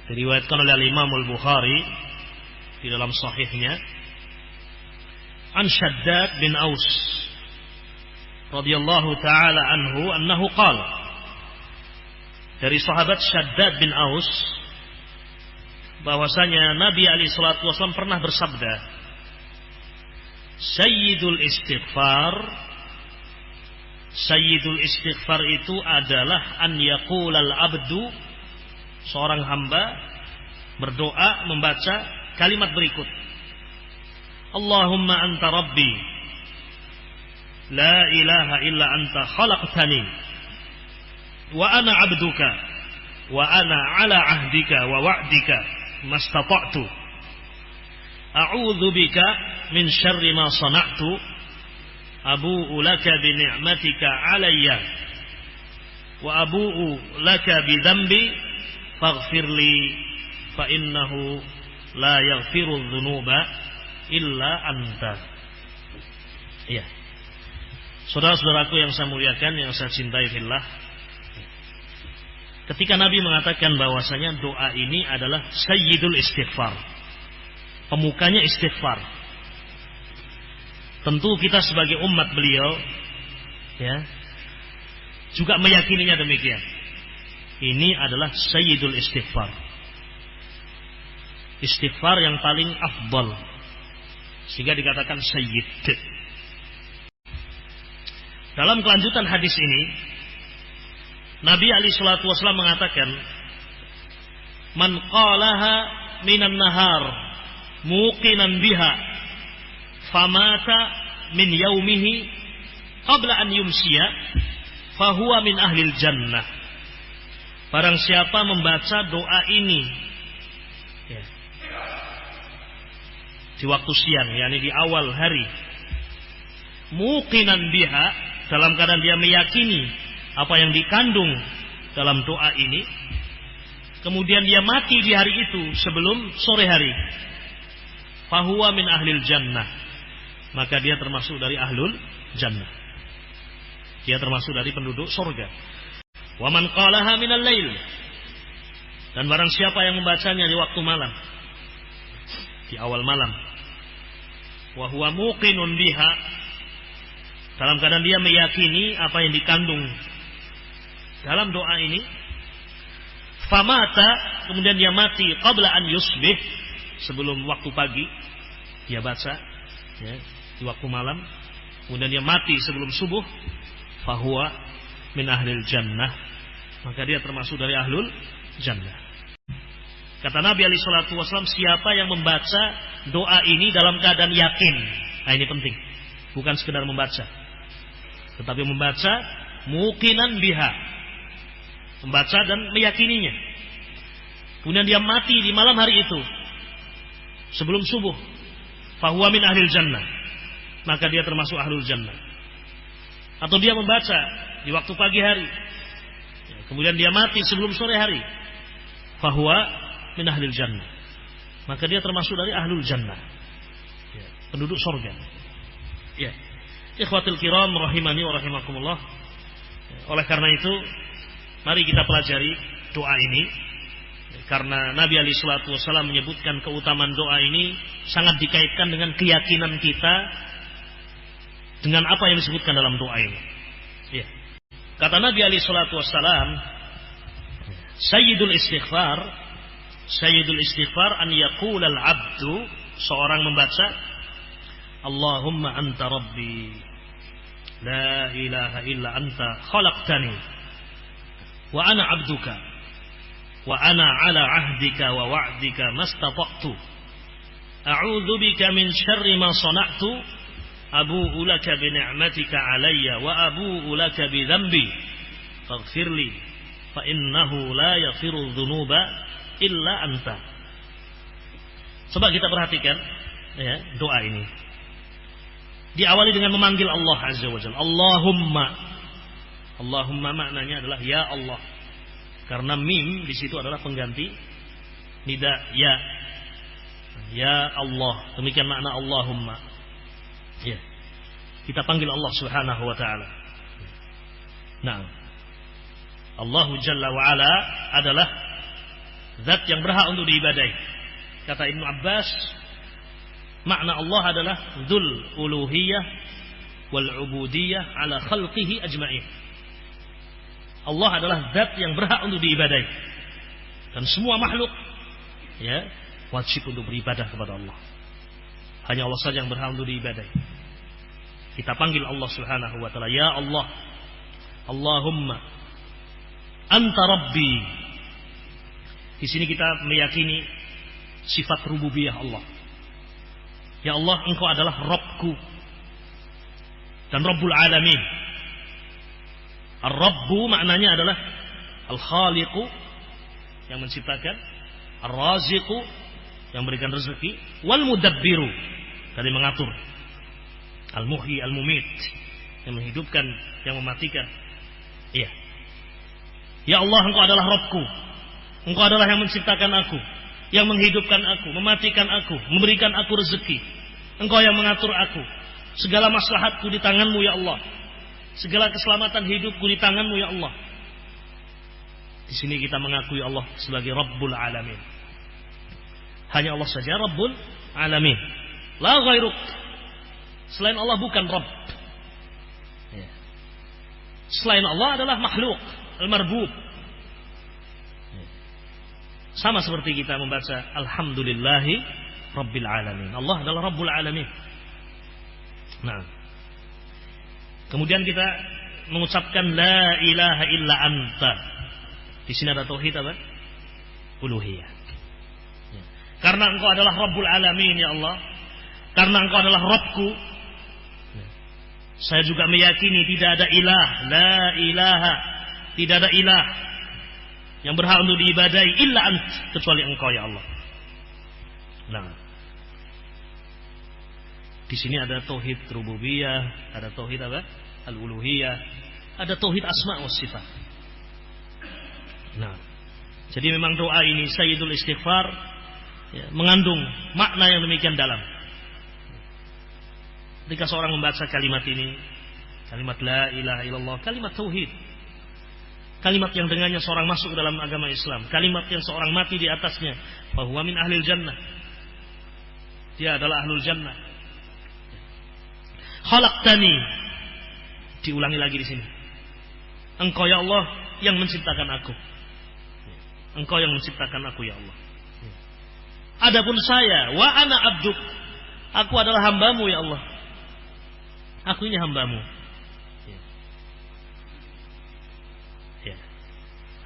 Diriwayatkan oleh Imam Al-Bukhari di dalam sahihnya an Shaddad bin Aus radhiyallahu taala anhu annahu qala, dari sahabat Shaddad bin Aus bahwasanya Nabi alaihi salatu wasallam pernah bersabda, Sayyidul istighfar itu adalah an yaqulal abdu, seorang hamba berdoa membaca kalimat berikut, Allahumma anta rabbi la ilaha illa anta khalaqtani wa ana abduka wa ana ala ahdika wa wa'dika mastata'tu a'udzu bika min syarri ma sana'tu abu'u laka bi ni'matika alayya wa abu'u laka bi dhanbi faghfirli fa innahu la yaghfiru dzunuba illa anta. Iya. Saudara-saudaraku yang saya muliakan, yang saya cintai fillah, ketika Nabi mengatakan bahwasanya doa ini adalah sayyidul istighfar, pemukanya istighfar, tentu kita sebagai umat beliau ya juga meyakininya demikian. Ini adalah sayyidul istighfar, istighfar yang paling afdal, sehingga dikatakan sayyid. Dalam kelanjutan hadis ini, Nabi alaihi salatu wasallam mengatakan, man qalaha minan nahar muqinan biha famata min yaumihi qabla an yumsiya fahuwa min ahlil jannah. Barang siapa membaca doa ini ya, di waktu siang, yakni di awal hari, muqinan biha, dalam keadaan dia meyakini apa yang dikandung dalam doa ini, kemudian dia mati di hari itu sebelum sore hari, fahuwa min ahlil jannah, maka dia termasuk dari ahlul jannah, dia termasuk dari penduduk surga. Wa man qalaha minal lail, dan barang siapa yang membacanya di waktu malam, di awal malam, wa huwa muqinun biha, dalam keadaan dia meyakini apa yang dikandung dalam doa ini, famata, kemudian dia mati qabla an yusbih, sebelum waktu pagi dia baca ya, di waktu malam, kemudian dia mati sebelum subuh, fahuwa min ahlil jannah, maka dia termasuk dari ahlul jannah. Kata Nabi alaihi salatu wasallam, siapa yang membaca doa ini dalam keadaan yakin, nah ini penting, bukan sekedar membaca, tetapi membaca muqinan biha, membaca dan meyakininya, kemudian dia mati di malam hari itu sebelum subuh, fahuwa min ahlil jannah, maka dia termasuk ahlul jannah. Atau dia membaca di waktu pagi hari, kemudian dia mati sebelum sore hari, fahuwa min ahlil jannah, maka dia termasuk dari ahlul jannah, penduduk surga. Ya, ikhwatul kiram rahimani wa rahimakumullah. Oleh karena itu, mari kita pelajari doa ini, karena Nabi alaihi salatu wasallam menyebutkan keutamaan doa ini sangat dikaitkan dengan keyakinan kita dengan apa yang disebutkan dalam doa ini. Ya. Kata Nabi alaihi salatu wasallam, sayyidul istighfar an yaqulal abdu, seorang membaca, Allahumma anta rabbi la ilaha illa anta khalaqtani wa ana abduka wa ana ala ahdika wa wa'dika mastata'tu a'udzu bika min syarri ma sana'tu abu'u laka bi ni'matika alayya wa abu'u laka bi dhanbi faghfirli fa innahu la yaghfiru dzunuba illa anta. Coba kita perhatikan ya, doa ini diawali dengan memanggil Allah Azza wa Jalla. Allahumma maknanya adalah ya Allah, karena mim di situ adalah pengganti nida ya Allah, demikian makna Allahumma. Ya, kita panggil Allah Subhanahu wa taala. Nah, Allah Jalla wa Ala adalah zat yang berhak untuk diibadahi. Kata Ibnu Abbas, makna Allah adalah dzul uluhiyah wal ubudiyah ala khalqihi ajma'in. Allah adalah zat yang berhak untuk diibadahi, dan semua makhluk ya wajib untuk beribadah kepada Allah. Hanya Allah saja yang berhak untuk diibadahi. Kita panggil Allah Subhanahu wa taala, ya Allah, Allahumma anta rabbi. Di sini kita meyakini sifat rububiyah Allah. Ya Allah, engkau adalah Rabbku dan Rabbul Alamin. Ar-Rabbu maknanya adalah Al-Khaliqu, yang menciptakan, Ar-Raziqu, yang memberikan rezeki, wal Mudabbiru, dari mengatur, Al-Muhyi, Al-Mumit, yang menghidupkan, yang mematikan. Iya. Ya Allah, engkau adalah Rabbku, engkau adalah yang menciptakan aku, yang menghidupkan aku, mematikan aku, memberikan aku rezeki. Engkau yang mengatur aku. Segala maslahatku di tanganmu ya Allah. Segala keselamatan hidupku di tanganmu ya Allah. Di sini kita mengakui Allah sebagai Rabbul Alamin. Hanya Allah saja Rabbul Alamin. La ghairuk. Selain Allah bukan Rabb. Selain Allah adalah makhluk, al-marbub. Sama seperti kita membaca Alhamdulillahi Rabbil Alamin. Allah adalah Rabbul Alamin. Nah, kemudian kita mengucapkan La ilaha illa anta. Di sini ada tauhid apa? Uluhiyah. Karena engkau adalah Rabbul Alamin ya Allah, karena engkau adalah Rabbku, saya juga meyakini tidak ada ilah, la ilaha, tidak ada ilah yang berhak untuk diibadahi illa ant, kecuali engkau ya Allah. Nah, di sini ada tauhid rububiyah, ada tauhid apa? Al-uluhiyah, ada tauhid asma wa sifat. Nah, jadi memang doa ini Sayyidul Istighfar ya, mengandung makna yang demikian dalam. Ketika seorang membaca kalimat ini, kalimat la ilaha illallah, kalimat tauhid, kalimat yang dengannya seorang masuk dalam agama Islam, kalimat yang seorang mati di atasnya, bahwa min ahlil jannah, dia adalah ahlul jannah. Khalaqtani, diulangi lagi di sini. Engkau ya Allah yang menciptakan aku. Engkau yang menciptakan aku ya Allah. Adapun saya, wa ana abduk, aku adalah hambamu ya Allah. Aku ini hambamu. Ya.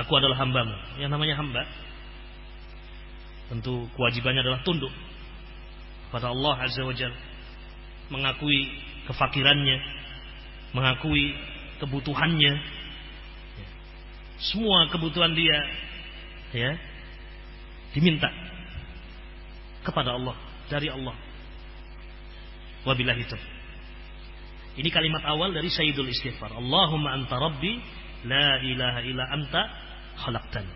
Aku adalah hambamu. Yang namanya hamba, tentu kewajibannya adalah tunduk kepada Allah Azza wa Jalla, mengakui kefakirannya, mengakui kebutuhannya, semua kebutuhan dia ya diminta kepada Allah, dari Allah. Wabillahi taufiq. Ini kalimat awal dari Sayyidul Istighfar. Allahumma anta rabbi la ilaha illa anta khalaqtani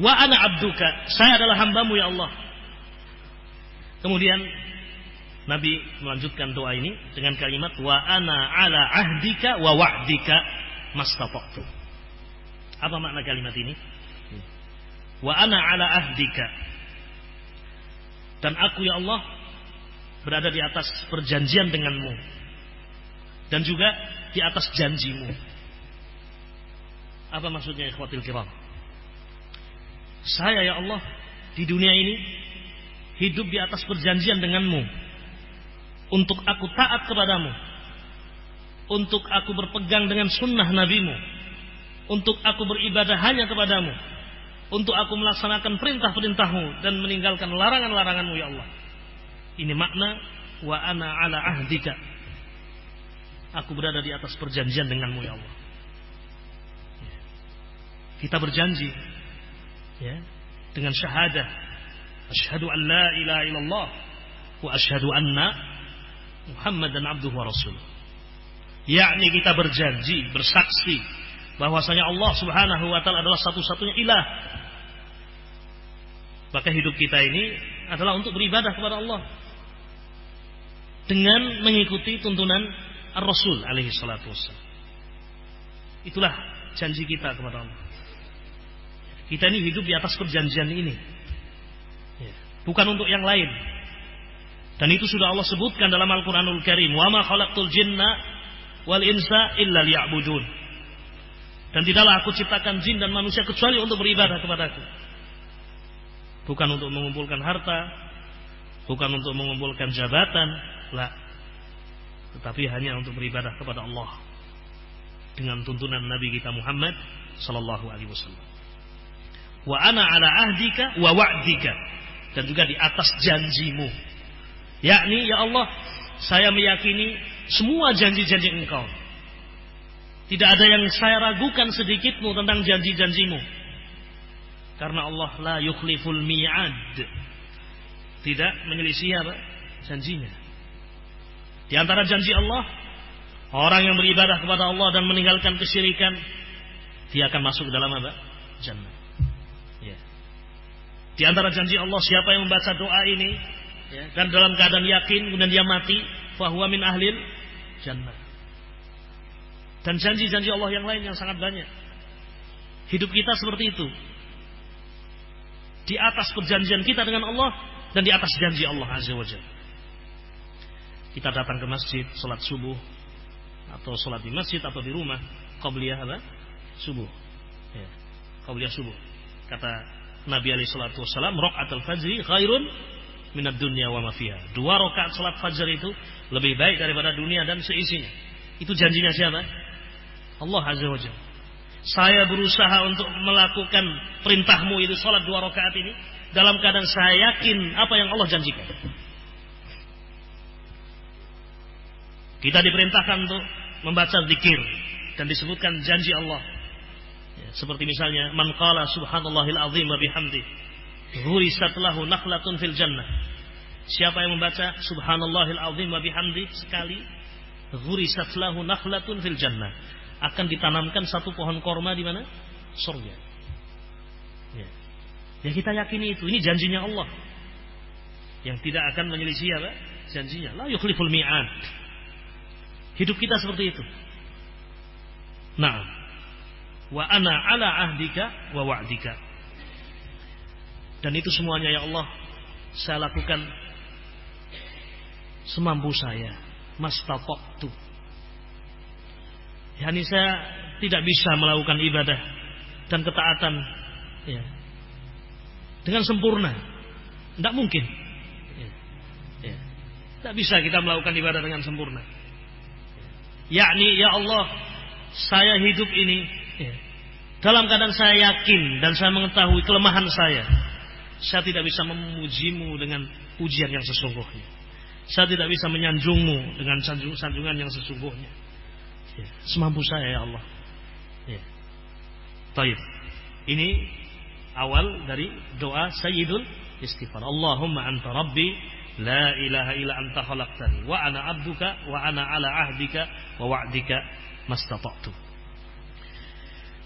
wa ana abduka, saya adalah hambamu ya Allah. Kemudian Nabi melanjutkan doa ini dengan kalimat wa ana ala ahdika wa wa'dika mastata'tu. Apa makna kalimat ini? Wa ana ala ahdika, dan aku ya Allah berada di atas perjanjian denganmu, dan juga di atas janjimu. Apa maksudnya ikhwatil kiram? Saya ya Allah di dunia ini hidup di atas perjanjian denganmu, untuk aku taat kepadamu, untuk aku berpegang dengan sunnah nabimu, untuk aku beribadah hanya kepadamu, untuk aku melaksanakan perintah-perintahmu dan meninggalkan larangan-laranganmu ya Allah. Ini makna wa ana ala ahdika, aku berada di atas perjanjian denganmu ya Allah. Kita berjanji ya dengan syahadah asyhadu an la ilaha illallah wa asyhadu anna Muhammadan abduhu wa rasuluh. Yakni kita berjanji, bersaksi bahwasanya Allah Subhanahu wa taala adalah satu-satunya ilah. Maka hidup kita ini adalah untuk beribadah kepada Allah dengan mengikuti tuntunan Ar-Rasul alaihi salatu wassalam. Itulah janji kita kepada Allah. Kita ini hidup di atas perjanjian ini, bukan untuk yang lain. Dan itu sudah Allah sebutkan dalam Al-Quranul Karim. Wa ma khalaqtul jinna wal insa illa liya'budun. Dan tidaklah aku ciptakan jin dan manusia kecuali untuk beribadah kepadaku. Bukan untuk mengumpulkan harta, bukan untuk mengumpulkan jabatan, la. Tetapi hanya untuk beribadah kepada Allah dengan tuntunan Nabi kita Muhammad sallallahu alaihi wasallam. Wa ana ala ahdika wa wa'dika, dan juga di atas janjimu. Yakni ya Allah, saya meyakini semua janji-janji Engkau. Tidak ada yang saya ragukan sedikitmu tentang janji-janjimu. Karena Allah la yukhliful mi'ad, tidak menyelisih apa? Janjinya. Di antara janji Allah, orang yang beribadah kepada Allah dan meninggalkan kesyirikan, dia akan masuk ke dalam apa? Jannah. Ya. Di antara janji Allah, siapa yang membaca doa ini dan dalam keadaan yakin kemudian dia mati, fahuwa min ahlil jannah. Dan janji-janji Allah yang lain yang sangat banyak. Hidup kita seperti itu, di atas perjanjian kita dengan Allah dan di atas janji Allah Azza wa Jalla. Kita datang ke masjid, salat subuh, atau salat di masjid atau di rumah, qabliyah apa? Subuh. Ya, qabliyah subuh. Kata Nabi alaihi salatu wasallam, raqatul fajri khairun minad dunya wa ma fiha. 2 rakaat salat fajar itu lebih baik daripada dunia dan seisinya. Itu janjinya siapa? Allah Azza wa Jalla. Saya berusaha untuk melakukan perintahmu itu, salat 2 rakaat ini, dalam keadaan saya yakin apa yang Allah janjikan. Kita diperintahkan untuk membaca zikir dan disebutkan janji Allah. Ya, seperti misalnya man qala subhanallahil azim wa bihamdi ghurisat lahu nakhlatun fil jannah. Siapa yang membaca subhanallahil azim wa bihamdi sekali, ghurisat lahu nakhlatun fil jannah, akan ditanamkan satu pohon korma di mana? Surga. Ya kita yakini itu. Ini janjinya Allah yang tidak akan menyelisih apa? Janjinya. La yukhliful mi'ad. Hidup kita seperti itu. Nah, wa ana ala ahdika wa wa'dika. Dan itu semuanya ya Allah, saya lakukan semampu saya, mastata'tu. Yani saya tidak bisa melakukan ibadah dan ketaatan dengan sempurna. Tidak mungkin. Tidak bisa kita melakukan ibadah dengan sempurna. Yakni ya Allah, saya hidup ini dalam keadaan saya yakin dan saya mengetahui kelemahan saya. Saya tidak bisa memujimu dengan pujian yang sesungguhnya. Saya tidak bisa menyanjungmu dengan sanjungan yang sesungguhnya. Semampu saya ya Allah. Baik. Ini awal dari doa Sayyidul Istighfar. Allahumma anta rabbi la ilaha illa anta khalaqtani wa ana abduka wa ana ala ahdika wa wa'dika mastata'tu.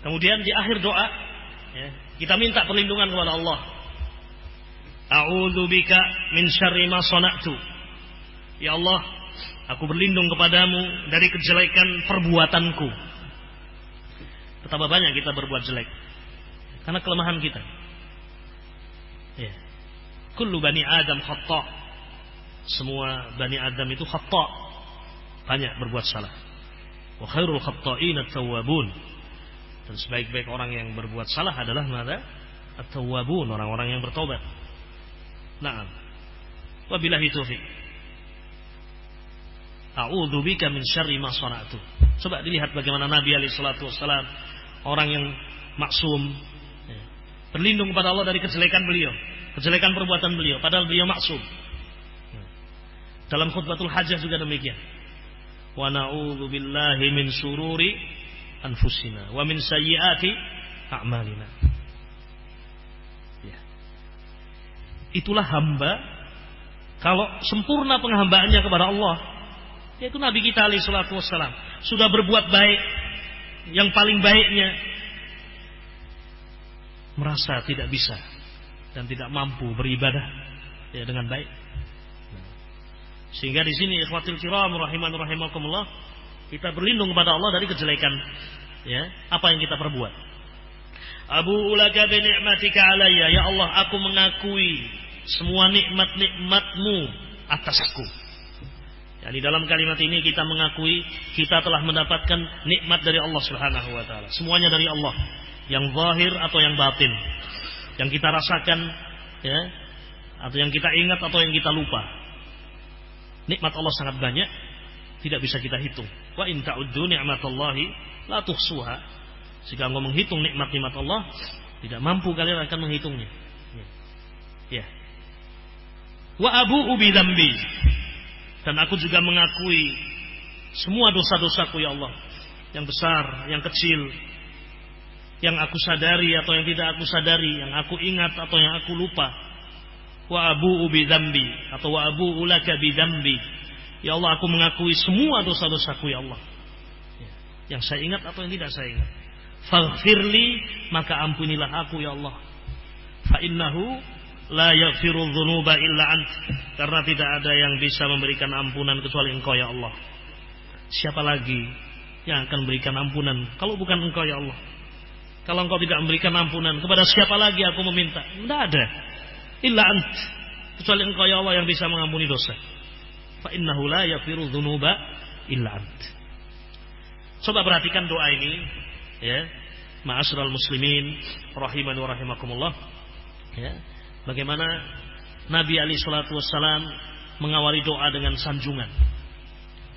Kemudian di akhir doa kita minta perlindungan kepada Allah. A'udzu bika min syarri ma sana'tu. Ya Allah, aku berlindung kepadamu dari kejelekan perbuatanku. Betapa banyak kita berbuat jelek karena kelemahan kita. Kullu bani Adam khata'. Semua Bani Adam itu khata', banyak berbuat salah. Wa khairul khatta'in at-tawwabun. Dan sebaik-baik orang yang berbuat salah adalah mana? At-tawwabun, orang-orang yang bertobat. Naam. Wabillahi taufiq. A'udzu bika min syarri ma sana'tu. Coba dilihat bagaimana Nabi alaihi salatu wasallam, orang yang maksum, berlindung kepada Allah dari kejelekan beliau, kejelekan perbuatan beliau, padahal beliau maksum. Dalam khutbatul hajah juga demikian. Wa na'udzu billahi min syururi anfusina wa min sayyiati a'malina. Itulah hamba kalau sempurna penghambaannya kepada Allah, yaitu Nabi kita alaihi salatu wassalam, sudah berbuat baik yang paling baiknya, merasa tidak bisa dan tidak mampu beribadah dengan baik. Sehingga di sini ikhwatul kiram rahimakumullah, kita berlindung kepada Allah dari kejelekan apa yang kita perbuat. Abu'u laka bi ni'matika alayya, ya Allah aku mengakui semua nikmat-nikmatmu atasku. Yani dalam kalimat ini kita mengakui kita telah mendapatkan nikmat dari Allah Subhanahu wa taala. Semuanya dari Allah, yang zahir atau yang batin. Yang kita rasakan ya, atau yang kita ingat atau yang kita lupa. Nikmat Allah sangat banyak, tidak bisa kita hitung. Wa in ta'uddu ni'matallahi la tuhsuha. Jika engkau menghitung nikmat-nikmat Allah, tidak mampu kalian akan menghitungnya. Ya. Wa abu'u bi dzambi. Dan aku juga mengakui semua dosa-dosaku ya Allah, yang besar, yang kecil, yang aku sadari atau yang tidak aku sadari, yang aku ingat atau yang aku lupa. Wa abu'u bi dzambi atau wa abu'u laka bi dzambi. Ya Allah, aku mengakui semua dosa-dosaku ya Allah, yang saya ingat atau yang tidak saya ingat. Faghfirli, maka ampunilah aku ya Allah. Fa innahu la yaghfiru dzunuba illa ant, karena tidak ada yang bisa memberikan ampunan kecuali Engkau ya Allah. Siapa lagi yang akan memberikan ampunan kalau bukan Engkau ya Allah? Kalau Engkau tidak memberikan ampunan, kepada siapa lagi aku meminta? Tidak ada. Illa ant, kecuali Engkau ya Allah yang bisa mengampuni dosa. Fa innahu la yaghfiru dzunuba illa ant. Coba perhatikan doa ini ya, ma'asyiral muslimin rahimani wa rahimakumullah ya. Bagaimana Nabi alaihi salatu wassalam mengawali doa dengan sanjungan,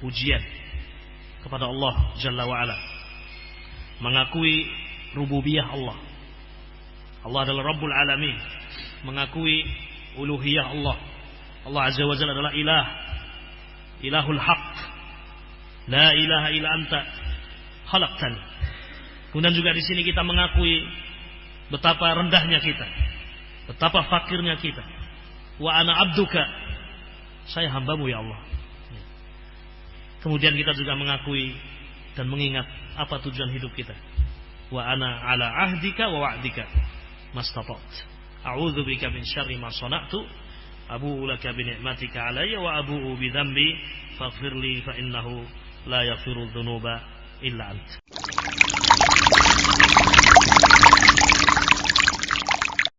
pujian kepada Allah Jalla wa'ala, mengakui rububiyah Allah. Allah adalah Rabbul Alamin, mengakui uluhiyah Allah. Allah Azza wa Jalla adalah ilah, ilahul haq, la ilaha illa anta khalaqtani. Kemudian juga di sini kita mengakui betapa rendahnya kita, betapa fakirnya kita. Wa ana abduka, saya hambamu ya Allah. Kemudian kita juga mengakui dan mengingat apa tujuan hidup kita. Wa ana ala ahdika wa wa'dika mastata'tu. A'udzu bika min syarri ma sana'tu. Abu'u laka bi ni'matika alayya wa abu'u bi dzambi faghfirli fa innahu la yaghfiru dzunuba illa ant.